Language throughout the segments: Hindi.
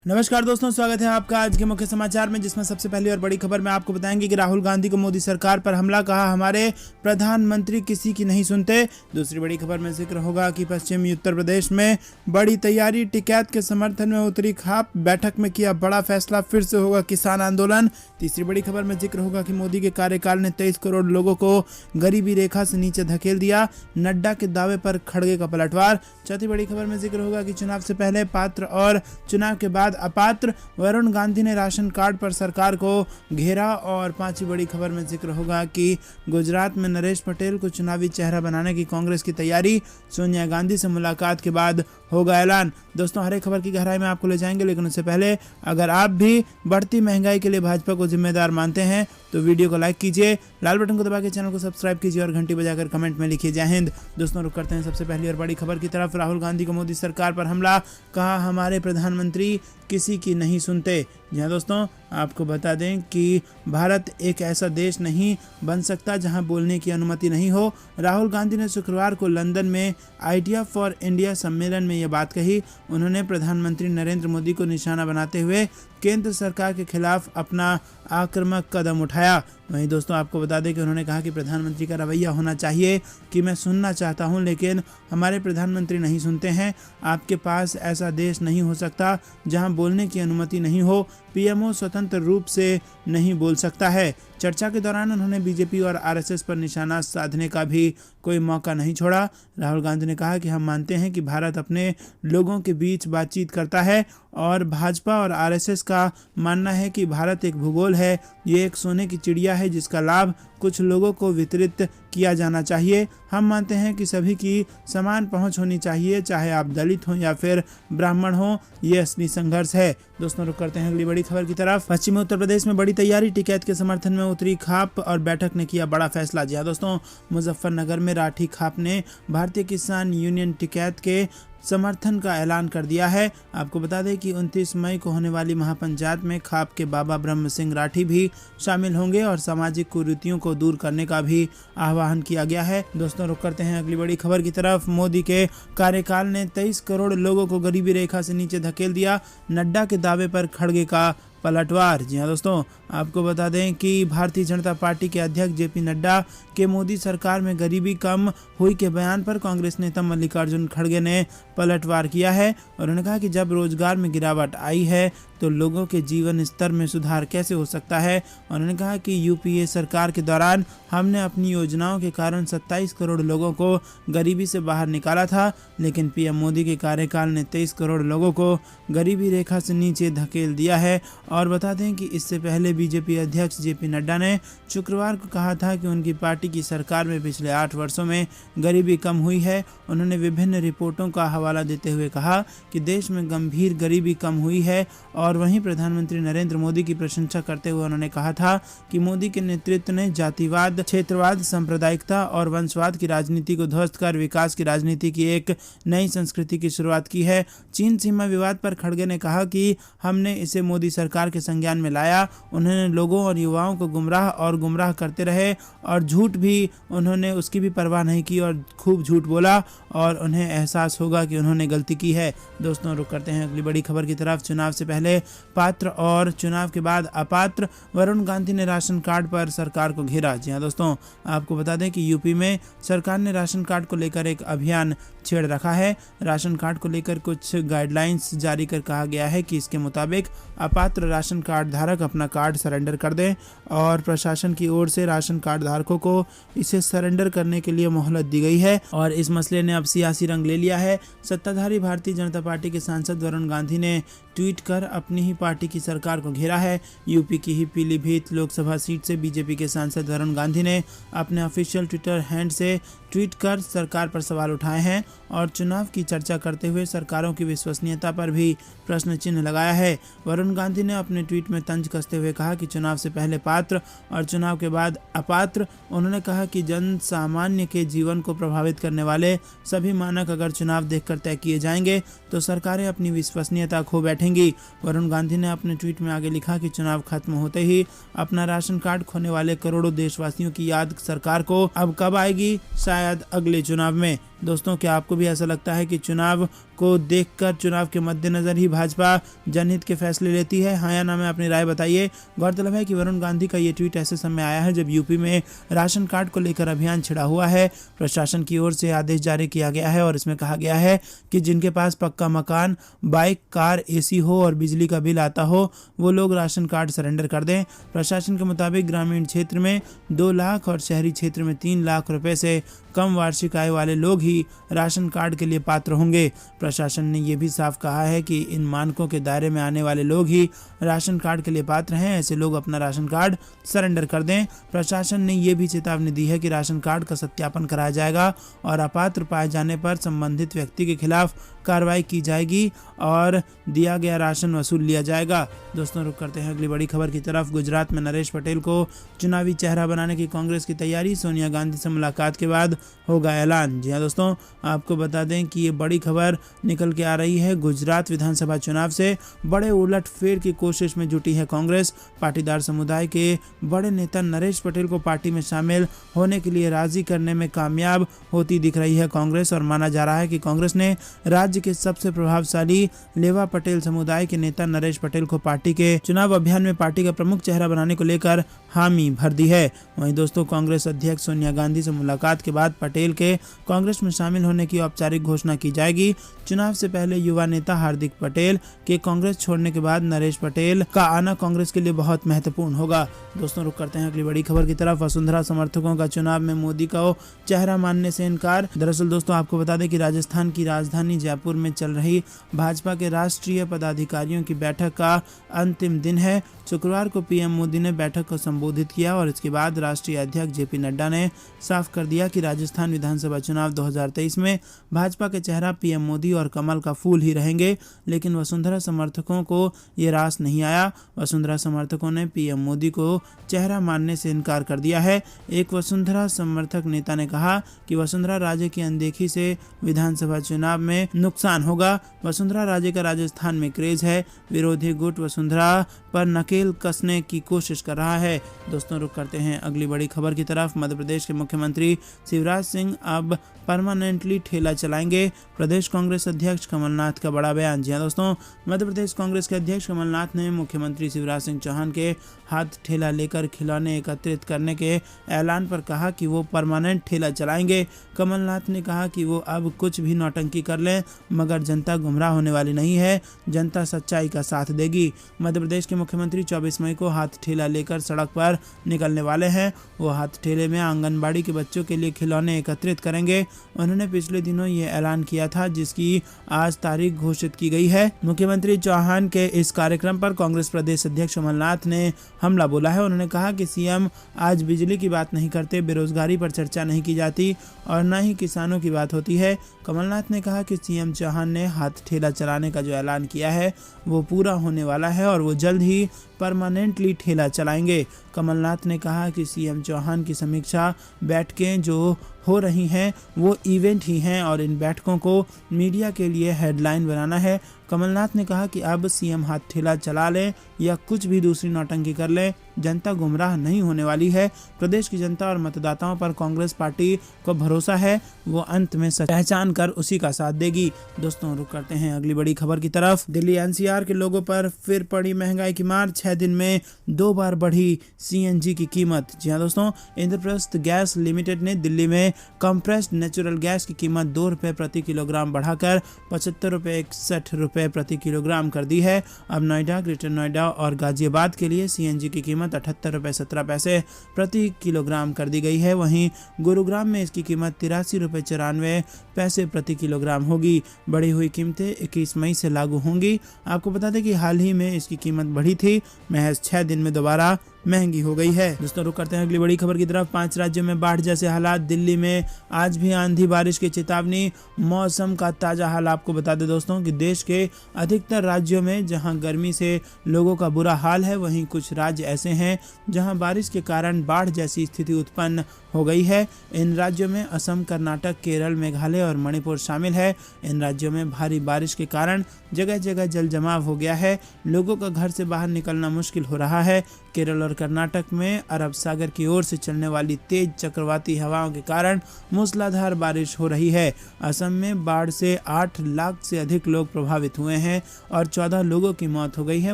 नमस्कार दोस्तों, स्वागत है आपका आज के मुख्य समाचार में, जिसमें सबसे पहली और बड़ी खबर में आपको बताएंगे कि राहुल गांधी को मोदी सरकार पर हमला, कहा हमारे प्रधानमंत्री किसी की नहीं सुनते। दूसरी बड़ी खबर में जिक्र होगा कि पश्चिमी उत्तर प्रदेश में बड़ी तैयारी, टिकैत के समर्थन में उतरी खाप, बैठक में किया बड़ा फैसला, फिर से होगा किसान आंदोलन। तीसरी बड़ी खबर में जिक्र होगा कि मोदी के कार्यकाल ने 23 करोड़ लोगों को गरीबी रेखा से नीचे धकेल दिया, नड्डा के दावे पर खड़गे का पलटवार। चौथी बड़ी खबर में जिक्र होगा कि चुनाव से पहले पात्र और चुनाव के बाद अपात्र, वरुण गांधी ने राशन कार्ड पर सरकार को घेरा। और पांचवी बड़ी खबर में जिक्र होगा कि गुजरात में नरेश पटेल को चुनावी चेहरा बनाने की कांग्रेस की तैयारी, सोनिया गांधी से मुलाकात के बाद होगा ऐलान। दोस्तों, हर एक खबर की गहराई में आपको ले जाएंगे, लेकिन उससे पहले अगर आप भी बढ़ती महंगाई के लिए भाजपा को जिम्मेदार मानते हैं तो वीडियो को लाइक कीजिए, लाल बटन को दबा के चैनल को सब्सक्राइब कीजिए और घंटी बजाकर कमेंट में लिखिए जय हिंद। दोस्तों, रुक करते हैं सबसे पहली और बड़ी खबर की तरफ। राहुल गांधी को मोदी सरकार पर हमला, कहा हमारे प्रधानमंत्री किसी की नहीं सुनते। जी हाँ दोस्तों, आपको बता दें कि भारत एक ऐसा देश नहीं बन सकता जहां बोलने की अनुमति नहीं हो। राहुल गांधी ने शुक्रवार को लंदन में आइडिया फॉर इंडिया सम्मेलन में यह बात कही। उन्होंने प्रधानमंत्री नरेंद्र मोदी को निशाना बनाते हुए केंद्र सरकार के खिलाफ अपना आक्रामक कदम उठाया। वहीं दोस्तों, आपको बता दें कि उन्होंने कहा कि प्रधानमंत्री का रवैया होना चाहिए कि मैं सुनना चाहता हूं लेकिन हमारे प्रधानमंत्री नहीं सुनते हैं। आपके पास ऐसा देश नहीं हो सकता जहां बोलने की अनुमति नहीं हो। पीएमओ स्वतंत्र रूप से नहीं बोल सकता है। चर्चा के दौरान उन्होंने बीजेपी और आरएसएस पर निशाना साधने का भी कोई मौका नहीं छोड़ा। राहुल गांधी ने कहा कि हम मानते हैं कि भारत अपने लोगों के बीच बातचीत करता है और भाजपा और आरएसएस का मानना है कि भारत एक भूगोल है, ये एक सोने की चिड़िया है जिसका लाभ कुछ लोगों को वितरित किया जाना चाहिए। हम मानते हैं कि सभी की समान पहुंच होनी चाहिए, चाहे आप दलित हो या फिर ब्राह्मण हो। ये असली संघर्ष है। दोस्तों, रुक करते हैं अगली बड़ी खबर की तरफ। पश्चिमी उत्तर प्रदेश में बड़ी तैयारी, टिकैत के समर्थन में उतरी खाप और बैठक ने किया बड़ा फैसला। जी हाँ दोस्तों, मुजफ्फरनगर में राठी खाप ने भारतीय किसान यूनियन टिकैत के समर्थन का ऐलान कर दिया है। आपको बता दें कि 29 मई को होने वाली महापंचायत में खाप के बाबा ब्रह्म सिंह राठी भी शामिल होंगे और सामाजिक कुरीतियों को दूर करने का भी आह्वान किया गया है। दोस्तों, रुक करते हैं अगली बड़ी खबर की तरफ। मोदी के कार्यकाल ने 23 करोड़ लोगों को गरीबी रेखा से नीचे धकेल दिया, नड्डा के दावे पर खड़गे का पलटवार। जी हाँ दोस्तों, आपको बता दें कि भारतीय जनता पार्टी के अध्यक्ष जेपी नड्डा के मोदी सरकार में गरीबी कम हुई के बयान पर कांग्रेस नेता मल्लिकार्जुन खड़गे ने पलटवार किया है। उन्होंने कहा कि जब रोजगार में गिरावट आई है तो लोगों के जीवन स्तर में सुधार कैसे हो सकता है। उन्होंने कहा कि यूपीए सरकार के दौरान हमने अपनी योजनाओं के कारण 27 करोड़ लोगों को गरीबी से बाहर निकाला था, लेकिन पीएम मोदी के कार्यकाल ने 23 करोड़ लोगों को गरीबी रेखा से नीचे धकेल दिया है। और बता दें कि इससे पहले बीजेपी अध्यक्ष जेपी नड्डा ने शुक्रवार को कहा था कि उनकी पार्टी की सरकार में पिछले 8 वर्षों में गरीबी कम हुई है। उन्होंने विभिन्न रिपोर्टों का हवाला देते हुए कहा कि देश में गंभीर गरीबी कम हुई है। और वहीं प्रधानमंत्री नरेंद्र मोदी की प्रशंसा करते हुए उन्होंने कहा था कि मोदी के नेतृत्व ने जातिवाद, क्षेत्रवाद, सांप्रदायिकता और वंशवाद की राजनीति को ध्वस्त कर विकास की राजनीति की एक नई संस्कृति की शुरुआत की है। चीन सीमा विवाद पर खड़गे ने कहा कि हमने इसे मोदी सरकार के संज्ञान में लाया। उन्होंने लोगों और युवाओं को गुमराह करते रहे और झूठ भी उन्होंने उसकी भी परवाह नहीं की और खूब झूठ बोला और उन्हें एहसास होगा कि उन्होंने गलती की है। दोस्तों, रुक करते हैं अगली बड़ी खबर की तरफ। चुनाव से पहले पात्र और चुनाव के बाद अपात्र, वरुण गांधी ने राशन कार्ड पर सरकार को घेरा। जी हाँ दोस्तों, आपको बता दें कि यूपी में सरकार ने राशन कार्ड को लेकर एक अभियान छेड़ रखा है। राशन कार्ड को लेकर कुछ गाइडलाइंस जारी कर कहा गया है कि इसके मुताबिक अपात्र राशन कार्ड धारक अपना कार्ड सरेंडर कर दें और प्रशासन की ओर से राशन कार्ड धारकों को इसे सरेंडर करने के लिए मोहलत दी गई है। और इस मसले ने अब सियासी रंग ले लिया है। सत्ताधारी भारतीय जनता पार्टी के सांसद वरुण गांधी ने ट्वीट कर अपनी ही पार्टी की सरकार को घेरा है। यूपी की ही पीलीभीत लोकसभा सीट से बीजेपी के सांसद वरुण गांधी ने अपने ऑफिशियल ट्विटर हैंड से ट्वीट कर सरकार पर सवाल उठाए हैं और चुनाव की चर्चा करते हुए सरकारों की विश्वसनीयता पर भी प्रश्न चिन्ह लगाया है। वरुण गांधी ने अपने ट्वीट में तंज कसते हुए कहा कि चुनाव से पहले पात्र और चुनाव के बाद अपात्र। उन्होंने कहा कि जन सामान्य के जीवन को प्रभावित करने वाले सभी मानक अगर चुनाव देखकर तय किए जाएंगे तो सरकारें अपनी विश्वसनीयता खो बैठेंगी। वरुण गांधी ने अपने ट्वीट में आगे लिखा कि चुनाव खत्म होते ही अपना राशन कार्ड खोने वाले करोड़ों देशवासियों की याद सरकार को अब कब आएगी, शायद अगले चुनाव में। दोस्तों, क्या आपको भी ऐसा लगता है कि चुनाव को देखकर, चुनाव के मद्देनजर ही भाजपा जनहित के फैसले लेती है? हाँ या ना में अपनी राय बताइए। गौरतलब है कि वरुण गांधी का ये ट्वीट ऐसे समय आया है जब यूपी में राशन कार्ड को लेकर अभियान छिड़ा हुआ है। प्रशासन की ओर से आदेश जारी किया गया है और इसमें कहा गया है कि जिनके पास पक्का मकान, बाइक, कार, एसी हो और बिजली का बिल आता हो, वो लोग राशन कार्ड सरेंडर कर दें। प्रशासन के मुताबिक ग्रामीण क्षेत्र में 2 लाख और शहरी क्षेत्र में 3 लाख रुपए से कम वार्षिक आय वाले लोग ही राशन कार्ड के लिए पात्र होंगे। प्रशासन ने यह भी साफ कहा है कि इन मानकों के दायरे में आने वाले लोग ही राशन कार्ड के लिए पात्र हैं। ऐसे लोग अपना राशन कार्ड सरेंडर कर दें। प्रशासन ने यह भी चेतावनी दी है कि राशन कार्ड का सत्यापन कराया जाएगा और अपात्र पाए जाने पर संबंधित व्यक्ति के खिलाफ कार्रवाई की जाएगी और दिया गया राशन वसूल लिया जाएगा। दोस्तों, रुक करते हैं अगली बड़ी खबर की तरफ। गुजरात में नरेश पटेल को चुनावी चेहरा बनाने की कांग्रेस की तैयारी, सोनिया गांधी से मुलाकात के बाद होगा ऐलान। जी हां दोस्तों, आपको बता दें कि ये बड़ी खबर निकल के आ रही है। गुजरात विधानसभा चुनाव से बड़े उलटफेर की कोशिश में जुटी है कांग्रेस। पाटीदार समुदाय के बड़े नेता नरेश पटेल को पार्टी में शामिल होने के लिए राजी करने में कामयाब होती दिख रही है कांग्रेस, और माना जा रहा है कि कांग्रेस ने राज्य के सबसे प्रभावशाली लेवा पटेल समुदाय के नेता नरेश पटेल को पार्टी के चुनाव अभियान में पार्टी का प्रमुख चेहरा बनाने को लेकर हामी भर दी है। वहीं दोस्तों, कांग्रेस अध्यक्ष सोनिया गांधी से मुलाकात के बाद पटेल के कांग्रेस में शामिल होने की औपचारिक घोषणा की जाएगी। चुनाव से पहले युवा नेता हार्दिक पटेल के कांग्रेस छोड़ने के बाद नरेश पटेल का आना कांग्रेस के लिए बहुत महत्वपूर्ण होगा। दोस्तों, रुक करते हैं अगली बड़ी खबर की तरफ। वसुंधरा समर्थकों का चुनाव में मोदी को चेहरा मानने से इनकार। दरअसल दोस्तों, आपको बता दें कि राजस्थान की राजधानी जयपुर में चल रही भाजपा के राष्ट्रीय पदाधिकारियों की बैठक का अंतिम दिन है। शुक्रवार को पीएम मोदी ने बैठक को संबोधित किया और इसके बाद राष्ट्रीय अध्यक्ष जेपी नड्डा ने साफ कर दिया कि राजस्थान विधानसभा चुनाव 2023 में भाजपा के चेहरा पीएम मोदी और कमल का फूल ही रहेंगे। लेकिन वसुंधरा समर्थकों को ये रास नहीं आया। वसुंधरा समर्थकों ने पीएम मोदी को चेहरा मानने से इनकार कर दिया है। एक वसुंधरा समर्थक नेता ने कहा कि वसुंधरा राजे की अनदेखी से विधानसभा चुनाव में नुकसान होगा। वसुंधरा राजे का राजस्थान में क्रेज है। विरोधी गुट वसुंधरा पर नकेल कसने की कोशिश कर रहा है। दोस्तों, रुक करते हैं अगली बड़ी खबर की तरफ। मध्य प्रदेश के मुख्यमंत्री शिवराज सिंह अब परमानेंटली ठेला चलाएंगे। प्रदेश कांग्रेस अध्यक्ष कमलनाथ का बड़ा बयान। जी हां दोस्तों, मध्य प्रदेश कांग्रेस के अध्यक्ष कमलनाथ ने मुख्यमंत्री शिवराज सिंह चौहान के हाथ ठेला लेकर खिलौने एकत्रित करने के ऐलान पर कहा कि वो परमानेंट ठेला चलाएंगे। कमलनाथ ने कहा कि वो अब कुछ भी नौटंकी कर लें मगर जनता गुमराह होने वाली नहीं है, जनता सच्चाई का साथ देगी। मध्य प्रदेश के मुख्यमंत्री 24 मई को हाथ ठेला लेकर सड़क पर निकलने वाले हैं। वो हाथ ठेले में आंगनबाड़ी के बच्चों के लिए खिलौने एकत्रित करेंगे। उन्होंने पिछले दिनों ये ऐलान किया था जिसकी आज तारीख घोषित की गई है। मुख्यमंत्री चौहान के इस कार्यक्रम पर कांग्रेस प्रदेश अध्यक्ष कमलनाथ ने हमला बोला है। उन्होंने कहा कि सीएम आज बिजली की बात नहीं करते, बेरोजगारी पर चर्चा नहीं की जाती और न ही किसानों की बात होती है। कमलनाथ ने कहा कि सीएम चौहान ने हाथ ठेला चलाने का जो ऐलान किया है वो पूरा होने वाला है और वो जल्द ही परमानेंटली ठेला चलाएंगे। कमलनाथ ने कहा कि सीएम चौहान की समीक्षा बैठकें जो हो रही हैं वो इवेंट ही हैं और इन बैठकों को मीडिया के लिए हेडलाइन बनाना है। कमलनाथ ने कहा कि अब सीएम हाथ ठेला चला लें या कुछ भी दूसरी नौटंकी कर लें, जनता गुमराह नहीं होने वाली है। प्रदेश की जनता और मतदाताओं पर कांग्रेस पार्टी को भरोसा है, वो अंत में पहचान कर उसी का साथ देगी। दोस्तों, रुक करते हैं अगली बड़ी खबर की तरफ। दिल्ली एनसीआर के लोगों पर फिर पड़ी महंगाई की मार। 6 दिन में 2 बार बढ़ी सीएनजी की कीमत। जी हां दोस्तों, इंद्रप्रस्थ गैस लिमिटेड ने दिल्ली में कंप्रेस्ड नेचुरल गैस की कीमत 2 रुपये प्रति किलोग्राम बढ़ाकर 75 रुपये 61 रुपये प्रति किलोग्राम कर दी है। अब नोएडा, ग्रेटर नोएडा और गाजियाबाद के लिए सीएनजी की कीमत 78 रुपये 17 पैसे प्रति किलोग्राम कर दी गई है। वहीं गुरुग्राम में इसकी कीमत 83 रुपये 94 पैसे प्रति किलोग्राम होगी। बढ़ी हुई कीमतें 21 मई से लागू होंगी। आपको बता दें कि हाल ही में इसकी कीमत बढ़ी थी, महज 6 दिन में दोबारा महंगी हो गई है। दोस्तों, रुक करते हैं अगली बड़ी खबर की तरफ। 5 राज्यों में बाढ़ जैसे हालात। दिल्ली में आज भी आंधी बारिश की चेतावनी। मौसम का ताजा हाल आपको बता दें दोस्तों कि देश के अधिकतर राज्यों में जहां गर्मी से लोगों का बुरा हाल है, वहीं कुछ राज्य ऐसे हैं जहां बारिश के कारण बाढ़ जैसी स्थिति उत्पन्न हो गई है। इन राज्यों में असम, कर्नाटक, केरल, मेघालय और मणिपुर शामिल है। इन राज्यों में भारी बारिश के कारण जगह जगह जल जमाव हो गया है। लोगों का घर से बाहर निकलना मुश्किल हो रहा है। केरल और कर्नाटक में अरब सागर की ओर से चलने वाली तेज चक्रवाती हवाओं के कारण मूसलाधार बारिश हो रही है। असम में बाढ़ से 8 लाख से अधिक लोग प्रभावित हुए हैं और 14 लोगों की मौत हो गई है।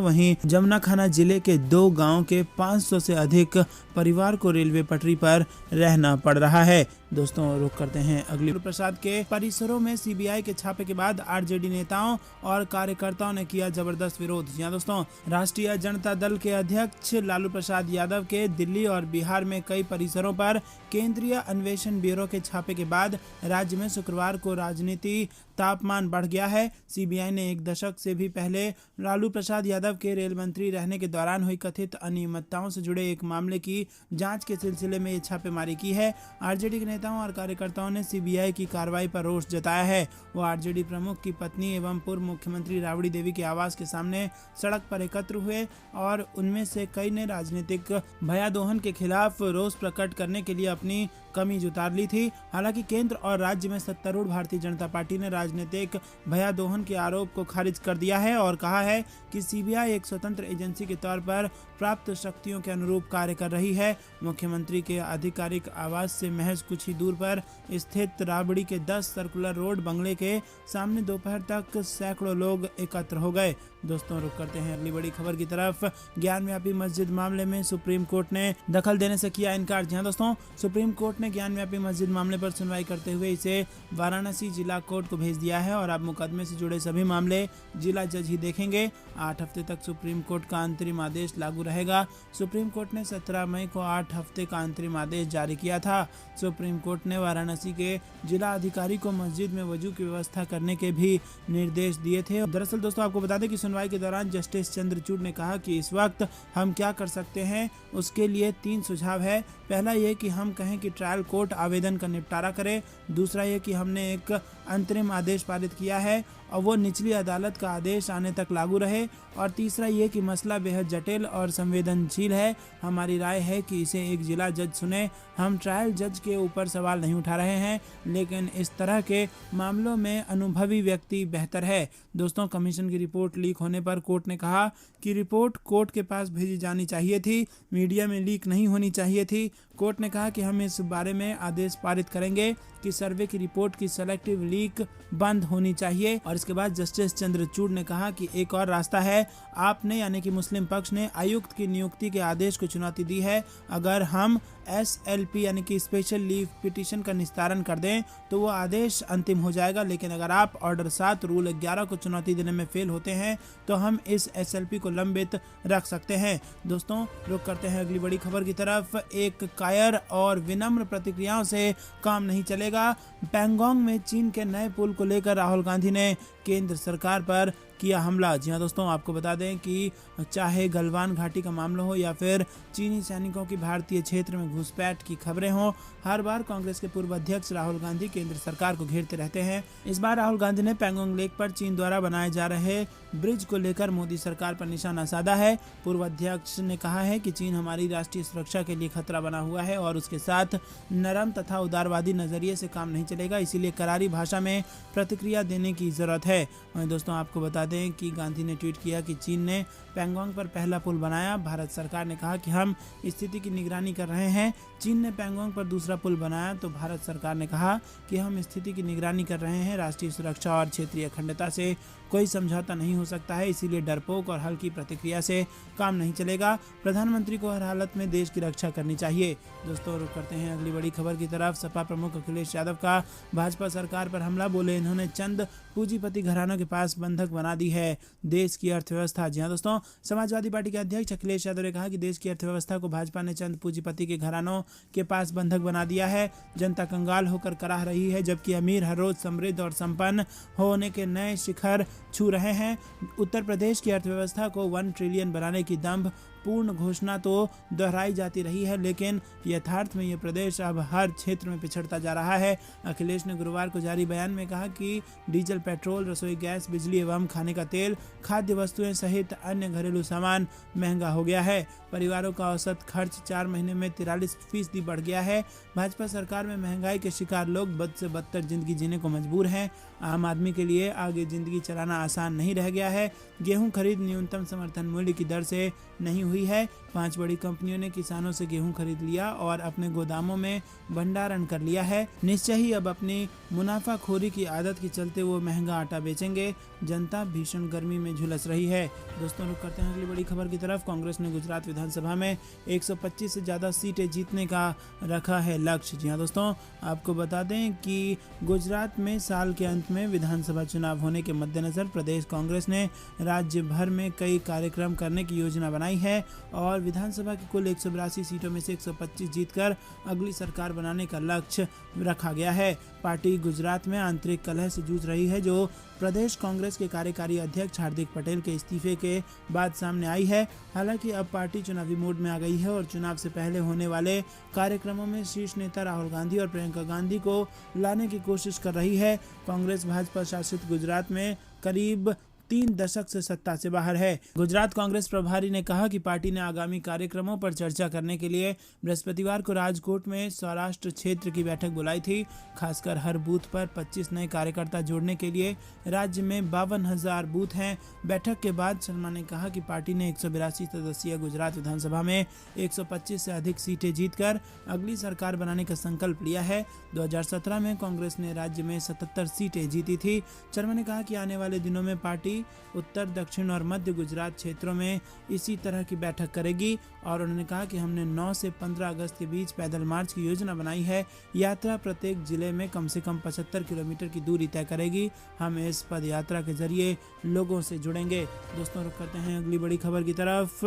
वहीं जमुनाखाना जिले के 2 गांव के 500 से अधिक परिवार को रेलवे पटरी पर रहना पड़ रहा है। दोस्तों रुक करते हैं अगली। प्रसाद के परिसरों में सीबीआई के छापे के बाद आरजेडी नेताओं और कार्यकर्ताओं ने किया जबरदस्त विरोध। जी दोस्तों, राष्ट्रीय जनता दल के अध्यक्ष लालू प्रसाद यादव के दिल्ली और बिहार में कई परिसरों पर केंद्रीय अन्वेषण ब्यूरो के छापे के बाद राज्य में शुक्रवार को राजनीति तापमान बढ़ गया है। सीबीआई ने 1 दशक से भी पहले लालू प्रसाद यादव के रेल मंत्री रहने के दौरान हुई कथित अनियमितताओं से जुड़े एक मामले की जांच के सिलसिले में ये छापेमारी की है। आरजेडी के नेताओं और कार्यकर्ताओं ने सीबीआई की कार्रवाई पर रोष जताया है। वो आरजेडी प्रमुख की पत्नी एवं पूर्व मुख्यमंत्री राबड़ी देवी के आवास के सामने सड़क पर एकत्र हुए और उनमें से कई ने राजनीतिक भयादोहन के खिलाफ रोष प्रकट करने के लिए अपनी कमीज उतार ली थी। हालांकि केंद्र और राज्य में सत्तारूढ़ भारतीय जनता पार्टी ने राजनीतिक भयादोहन के आरोप को खारिज कर दिया है और कहा है कि सीबीआई एक स्वतंत्र एजेंसी के तौर पर प्राप्त शक्तियों के अनुरूप कार्य कर रही है। मुख्यमंत्री के आधिकारिक आवास से महज कुछ ही दूर पर स्थित राबड़ी के 10 सर्कुलर रोड बंगले के सामने दोपहर तक सैकड़ों लोग एकत्र हो गए। दोस्तों रुक करते हैं अगली बड़ी खबर की तरफ। ज्ञानव्यापी मस्जिद मामले में सुप्रीम कोर्ट ने दखल देने से किया इनकार। जी दोस्तों, सुप्रीम कोर्ट ने ज्ञानव्यापी मस्जिद मामले पर सुनवाई करते हुए इसे वाराणसी जिला कोर्ट को भेज दिया है और अब मुकदमे से जुड़े सभी मामले जिला जज ही देखेंगे। 8 हफ्ते तक सुप्रीम कोर्ट का अंतरिम आदेश लागू रहेगा। सुप्रीम कोर्ट ने 17 मई को 8 हफ्ते का अंतरिम आदेश जारी किया था। सुप्रीम कोर्ट ने वाराणसी के जिला अधिकारी को मस्जिद में वजू की व्यवस्था करने के भी निर्देश दिए थे। दरअसल दोस्तों आपको बता दें कि सुनवाई के दौरान जस्टिस चंद्रचूड़ ने कहा कि इस वक्त हम क्या कर सकते हैं, उसके लिए 3 सुझाव है। पहला ये कि हम कहें कि ट्रायल कोर्ट आवेदन का निपटारा करे। दूसरा ये कि हमने एक अंतरिम आदेश पारित किया है और वो निचली अदालत का आदेश आने तक लागू रहे। और तीसरा ये कि मसला बेहद जटिल और संवेदनशील है। हमारी राय है कि इसे एक जिला जज सुने। हम ट्रायल जज के ऊपर सवाल नहीं उठा रहे हैं, लेकिन इस तरह के मामलों में अनुभवी व्यक्ति बेहतर है। दोस्तों, कमीशन की रिपोर्ट लीक होने पर कोर्ट ने कहा कि रिपोर्ट कोर्ट के पास भेजी जानी चाहिए थी, मीडिया में लीक नहीं होनी चाहिए थी। कोर्ट ने कहा कि हम इस बारे में आदेश पारित करेंगे कि सर्वे की रिपोर्ट की सेलेक्टिव लीक बंद होनी चाहिए। और इसके बाद जस्टिस चंद्रचूड़ ने कहा कि एक और रास्ता है। आपने यानी कि मुस्लिम पक्ष ने आयुक्त की नियुक्ति के आदेश को चुनौती दी है। अगर हम SLP यानी कि स्पेशल लीव पिटीशन का निस्तारण कर दें तो वो आदेश अंतिम हो जाएगा, लेकिन अगर आप ऑर्डर 7 रूल 11 को चुनौती देने में फेल होते हैं तो हम इस SLP को लंबित रख सकते हैं। दोस्तों रुक करते हैं अगली बड़ी खबर की तरफ। एक कायर और विनम्र प्रतिक्रियाओं से काम नहीं चलेगा। पैंगोंग में चीन के नए पुल को लेकर राहुल गांधी ने केंद्र सरकार पर किया हमला। जी हाँ दोस्तों, आपको बता दें कि चाहे गलवान घाटी का मामला हो या फिर चीनी सैनिकों की भारतीय क्षेत्र में घुसपैठ की खबरें हों, हर बार कांग्रेस के पूर्व अध्यक्ष राहुल गांधी केंद्र सरकार को घेरते रहते हैं। इस बार राहुल गांधी ने पैंगोंग लेक पर चीन द्वारा बनाए जा रहे ब्रिज को लेकर मोदी सरकार पर निशाना साधा है। पूर्व अध्यक्ष ने कहा है कि चीन हमारी राष्ट्रीय सुरक्षा के लिए खतरा बना हुआ है और उसके साथ नरम तथा उदारवादी नजरिए से काम नहीं चलेगा, इसीलिए करारी भाषा में प्रतिक्रिया देने की जरूरत है। वहीं दोस्तों आपको बता दें कि गांधी ने ट्वीट किया कि चीन ने पैंगोंग पर पहला पुल बनाया। भारत सरकार ने कहा कि हम स्थिति की निगरानी कर रहे हैं। चीन ने पैंगोंग पर दूसरा पुल बनाया तो भारत सरकार ने कहा कि हम स्थिति की निगरानी कर रहे हैं। राष्ट्रीय सुरक्षा और क्षेत्रीय अखंडता से कोई समझौता नहीं हो सकता है, इसीलिए डरपोक और हल्की प्रतिक्रिया से काम नहीं चलेगा। प्रधानमंत्री को हर हालत में देश की रक्षा करनी चाहिए। दोस्तों रुक करते हैं अगली बड़ी खबर की तरफ। सपा प्रमुख अखिलेश यादव का भाजपा सरकार पर हमला। बोले इन्होंने चंद पूंजीपति घरानों के पास बंधक बना दी है देश की अर्थव्यवस्था। जी हाँ दोस्तों, समाजवादी पार्टी के अध्यक्ष अखिलेश यादव ने कहा कि देश की अर्थव्यवस्था को भाजपा ने चंद पूंजीपति के घरानों के पास बंधक बना दिया है। जनता कंगाल होकर कराह रही है, जबकि अमीर हर रोज समृद्ध और संपन्न होने के नए शिखर छू रहे हैं। उत्तर प्रदेश की अर्थव्यवस्था को 1 ट्रिलियन बनाने की दंभ पूर्ण घोषणा तो दोहराई जाती रही है, लेकिन यथार्थ में ये प्रदेश अब हर क्षेत्र में पिछड़ता जा रहा है। अखिलेश ने गुरुवार को जारी बयान में कहा कि डीजल, पेट्रोल, रसोई गैस, बिजली एवं खाने का तेल, खाद्य वस्तुएं सहित अन्य घरेलू सामान महंगा हो गया है। परिवारों का औसत खर्च 4 महीने में 43% बढ़ गया है। भाजपा सरकार में महंगाई के शिकार लोग बद से बदतर जिंदगी जीने को मजबूर हैं। आम आदमी के लिए आगे जिंदगी चलाना आसान नहीं रह गया है। गेहूं खरीद न्यूनतम समर्थन मूल्य की दर से नहीं हुई है। 5 बड़ी कंपनियों ने किसानों से गेहूं खरीद लिया और अपने गोदामों में भंडारण कर लिया है। निश्चय ही अब अपनी मुनाफाखोरी की आदत के चलते वो महंगा आटा बेचेंगे। जनता भीषण गर्मी में झुलस रही है। दोस्तों रुक करते हैं अगली बड़ी खबर की तरफ। कांग्रेस ने गुजरात विधानसभा में 125 से ज्यादा सीटें जीतने का रखा है लक्ष्य। जी हाँ दोस्तों, आपको बता दें कि गुजरात में साल के अंत में विधानसभा चुनाव होने के मद्देनजर प्रदेश कांग्रेस ने राज्य भर में कई कार्यक्रम करने की योजना बनाई है और विधानसभा की कुल 182 सीटों में से 125 जीतकर अगली सरकार बनाने का लक्ष्य रखा गया है। पार्टी गुजरात में आंतरिक कलह से जूझ रही है जो प्रदेश कांग्रेस के कार्यकारी अध्यक्ष हार्दिक पटेल के इस्तीफे के बाद सामने आई है। हालांकि अब पार्टी चुनावी मोड में आ गई है और चुनाव से पहले होने वाले कार्यक्रमों में शीर्ष नेता राहुल गांधी और प्रियंका गांधी को लाने की कोशिश कर रही है। कांग्रेस भाजपा शासित गुजरात में करीब 3 दशक से सत्ता से बाहर है। गुजरात कांग्रेस प्रभारी ने कहा कि पार्टी ने आगामी कार्यक्रमों पर चर्चा करने के लिए बृहस्पतिवार को राजकोट में सौराष्ट्र क्षेत्र की बैठक बुलाई थी। खासकर हर बूथ पर 25 नए कार्यकर्ता जोड़ने के लिए राज्य में 52,000 बूथ हैं। बैठक के बाद शर्मा ने कहा कि पार्टी ने 182 सदस्यीय गुजरात विधानसभा में 125 से अधिक सीटें जीतकर अगली सरकार बनाने का संकल्प लिया है। 2017 में कांग्रेस ने राज्य में 77 सीटें जीती थी। शर्मा ने कहा कि आने वाले दिनों में पार्टी उत्तर, दक्षिण और मध्य गुजरात क्षेत्रों में इसी तरह की बैठक करेगी और उन्होंने कहा कि हमने 9 से 15 अगस्त के बीच पैदल मार्च की योजना बनाई है। यात्रा प्रत्येक जिले में कम से कम 75 किलोमीटर की दूरी तय करेगी। हम इस पद यात्रा के जरिए लोगों से जुड़ेंगे। दोस्तों रुक करते हैं अगली बड़ी खबर की तरफ।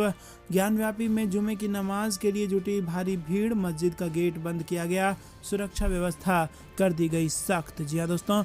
ज्ञानव्यापी में जुमे की नमाज के लिए जुटी भारी भीड़, मस्जिद का गेट बंद किया गया, सुरक्षा व्यवस्था कर दी गई सख्त। जी हाँ दोस्तों,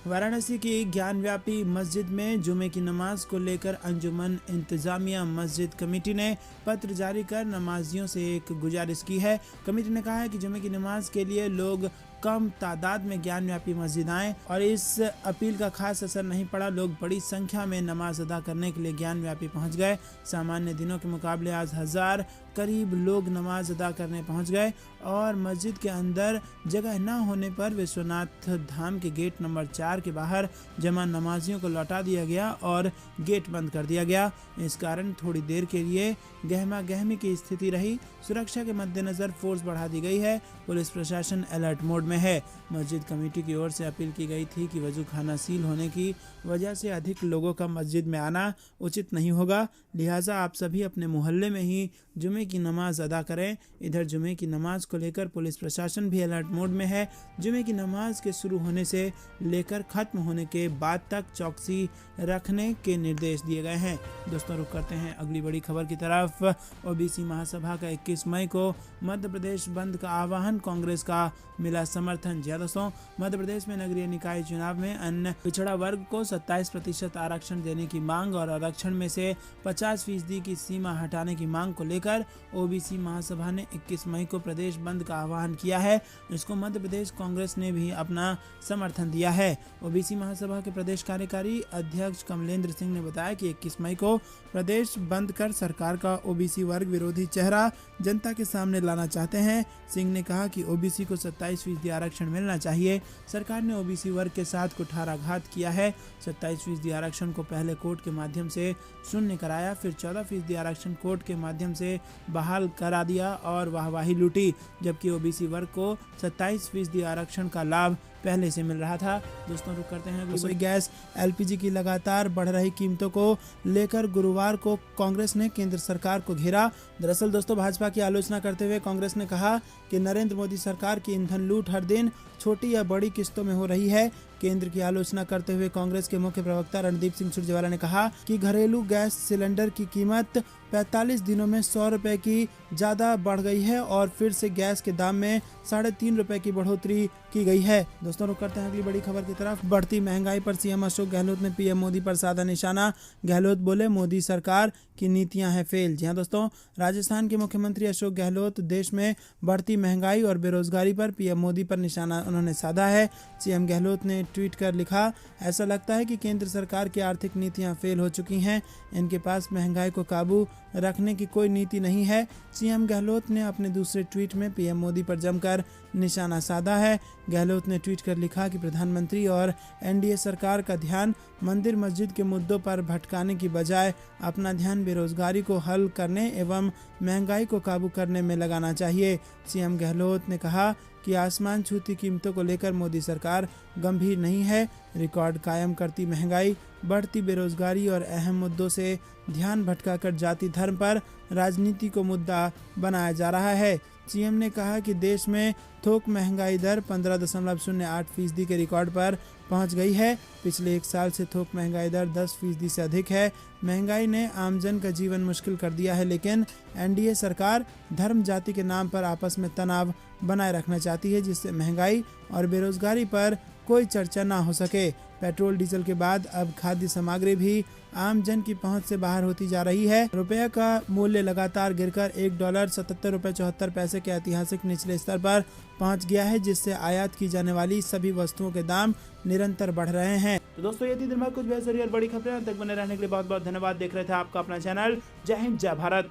वाराणसी की ज्ञानव्यापी मस्जिद में जुमे की नमाज को लेकर अंजुमन इंतजामिया मस्जिद कमेटी ने पत्र जारी कर नमाजियों से एक गुजारिश की है। कमेटी ने कहा है कि जुमे की नमाज के लिए लोग कम तादाद में ज्ञानव्यापी मस्जिद आएं और इस अपील का खास असर नहीं पड़ा। लोग बड़ी संख्या में नमाज अदा करने के लिए ज्ञानव्यापी पहुंच गए। सामान्य दिनों के मुकाबले आज 1000 करीब लोग नमाज अदा करने पहुंच गए और मस्जिद के अंदर जगह न होने पर विश्वनाथ धाम के गेट नंबर 4 के बाहर जमा नमाजियों को लौटा दिया गया और गेट बंद कर दिया गया। इस कारण थोड़ी देर के लिए गहमा गहमी की स्थिति रही। सुरक्षा के मद्देनजर फोर्स बढ़ा दी गई है। पुलिस प्रशासन अलर्ट मोड में है। मस्जिद कमेटी की ओर से अपील की गई थी कि वजू खाना सील होने की वजह से अधिक लोगों का मस्जिद में आना उचित नहीं होगा, लिहाजा आप सभी अपने मोहल्ले में ही जुमे की नमाज अदा करें। इधर जुमे की नमाज को लेकर पुलिस प्रशासन भी अलर्ट मोड में है। जुमे की नमाज के शुरू होने से लेकर खत्म होने के बाद तक चौकसी रखने के निर्देश दिए गए हैं। दोस्तों रुक करते हैं अगली बड़ी खबर की तरफ। ओबीसी महासभा का 21 मई को मध्य प्रदेश बंद का आह्वान, कांग्रेस का मिला समर्थन। जी दोस्तों, मध्य प्रदेश में नगरीय निकाय चुनाव में अन्य पिछड़ा वर्ग को 27% आरक्षण देने की मांग और आरक्षण में से 50% की सीमा हटाने की मांग को लेकर ओबीसी महासभा ने 21 मई को प्रदेश बंद का आह्वान किया है। इसको मध्य प्रदेश कांग्रेस ने भी अपना समर्थन दिया है। ओबीसी महासभा के प्रदेश कार्यकारी अध्यक्ष कमलेंद्र सिंह ने बताया कि 21 मई को प्रदेश बंद कर सरकार का ओबीसी वर्ग विरोधी चेहरा जनता के सामने लाना चाहते हैं। सिंह ने कहा कि ओबीसी को 27% आरक्षण मिलना चाहिए। सरकार ने ओबीसी वर्ग के साथ कुठाराघात किया है। 27% आरक्षण को पहले कोर्ट के माध्यम से शून्य कराया, फिर 14% आरक्षण कोर्ट के माध्यम से बहाल करा दिया और वाहवाही लूटी, जबकि ओबीसी वर्ग को 27% आरक्षण का लाभ पहले से मिल रहा था। दोस्तों रुक करते हैं रसोई गैस एलपीजी की लगातार बढ़ रही कीमतों को लेकर गुरुवार को कांग्रेस ने केंद्र सरकार को घेरा। दरअसल दोस्तों, भाजपा की आलोचना करते हुए कांग्रेस ने कहा कि नरेंद्र मोदी सरकार की ईंधन लूट हर दिन छोटी या बड़ी किस्तों में हो रही है। केंद्र की आलोचना करते हुए कांग्रेस के मुख्य प्रवक्ता रणदीप सिंह सुरजेवाला ने कहा कि घरेलू गैस सिलेंडर की कीमत 45 दिनों में 100 रुपए की ज्यादा बढ़ गई है और फिर से गैस के दाम में 3.5 रुपए की बढ़ोतरी की गई है। दोस्तों रुक करते हैं अगली बड़ी खबर की तरफ। बढ़ती महंगाई पर सीएम अशोक गहलोत ने पीएम मोदी पर साधा निशाना। गहलोत बोले, मोदी सरकार की नीतियां हैं फेल। जी हां दोस्तों, राजस्थान के मुख्यमंत्री अशोक गहलोत देश में बढ़ती महंगाई और बेरोजगारी पर पीएम मोदी पर निशाना उन्होंने साधा है। सीएम गहलोत ने ट्वीट कर लिखा, ऐसा लगता है कि केंद्र सरकार की आर्थिक नीतियां फेल हो चुकी हैं। इनके पास महंगाई को काबू रखने की कोई नीति नहीं है। सीएम गहलोत ने अपने दूसरे ट्वीट में पीएम मोदी पर जमकर निशाना साधा है। गहलोत ने ट्वीट कर लिखा कि प्रधानमंत्री और एनडीए सरकार का ध्यान मंदिर मस्जिद के मुद्दों पर भटकाने की बजाय अपना ध्यान बेरोजगारी को हल करने एवं महंगाई को काबू करने में लगाना चाहिए। सीएम गहलोत ने कहा कि आसमान छूती कीमतों को लेकर मोदी सरकार गंभीर नहीं है। रिकॉर्ड कायम करती महंगाई, बढ़ती बेरोजगारी और अहम मुद्दों से ध्यान भटकाकर जाति धर्म पर राजनीति को मुद्दा बनाया जा रहा है। सीएम ने कहा कि देश में थोक महंगाई दर 15.08% के रिकॉर्ड पर पहुंच गई है। पिछले एक साल से थोक महंगाई दर 10% से अधिक है। महंगाई ने आमजन का जीवन मुश्किल कर दिया है, लेकिन एनडीए सरकार धर्म जाति के नाम पर आपस में तनाव बनाए रखना चाहती है, जिससे महंगाई और बेरोजगारी पर कोई चर्चा ना हो सके। पेट्रोल डीजल के बाद अब खाद्य सामग्री भी आम जन की पहुंच से बाहर होती जा रही है। रुपये का मूल्य लगातार गिरकर $1.77 के ऐतिहासिक निचले स्तर पर पहुंच गया है, जिससे आयात की जाने वाली सभी वस्तुओं के दाम निरंतर बढ़ रहे हैं। तो दोस्तों, ये थी दिन भर कुछ बेहतरीन और बड़ी खबरें। तक बने रहने के लिए बहुत बहुत धन्यवाद। देख रहे थे आपका अपना चैनल जय हिंद जय भारत।